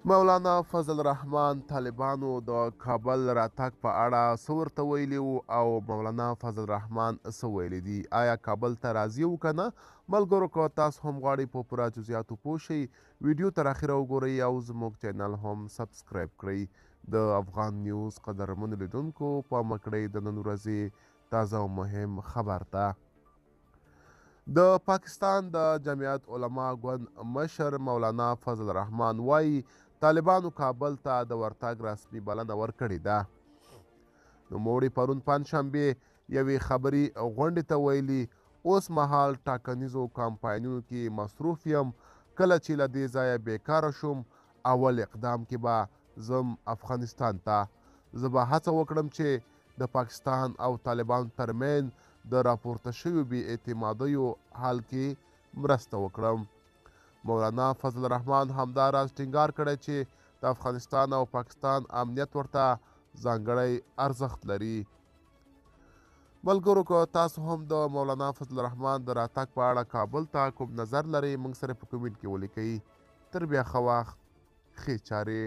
مولانا فضل الرحمن طالبانو د کابل راتګ په اړه څه ورته ویلي وو او مولانا فضل الرحمن څه ویلي دي؟ آیا کابل ته راځي او که نه؟ ملګرو که تاسو هم غواړئ په پوره جزئیاتو پوه شئ ویډیو تر اخره وګورئ او زموږ چینل هم سبسکرایب کړئ. د افغان نیوز قدرمنو لیدونکو پام کړئ د نن ورځې تازه او مهم خبر ته. د پاکستان د جمعیت علما ګوند مشر مولانا فضل الرحمن وایي طالبانو کابل ته د ورتګ رسمي بلنه ورکړې ده. نوموړي پرون پنجشنبې یوې خبري غونډې ته ویلي اوس مهال ټاکنیزو کمپاینونو کې مصروف یم، کله چې له دې ځایه بیکاره شوم اول اقدام کې به ځم افغانستان ته. زه به هڅه وکړم چې د پاکستان او طالبانو ترمنځ د راپورته شویو بې اعتمادیو حل کې مرسته وکړم. مولانا فضل الرحمن همداراز ټینګار کړی چې د افغانستان او پاکستان امنیت ورته ځانګړی ارزښت لري. ملګرو که تاسو هم د مولانا فضل الرحمن د راتګ په اړه کابل ته کوم نظر لرئ موږ سره په کومنټ کې ولیکئ. تر بیا ښه وخت، ښې چارې.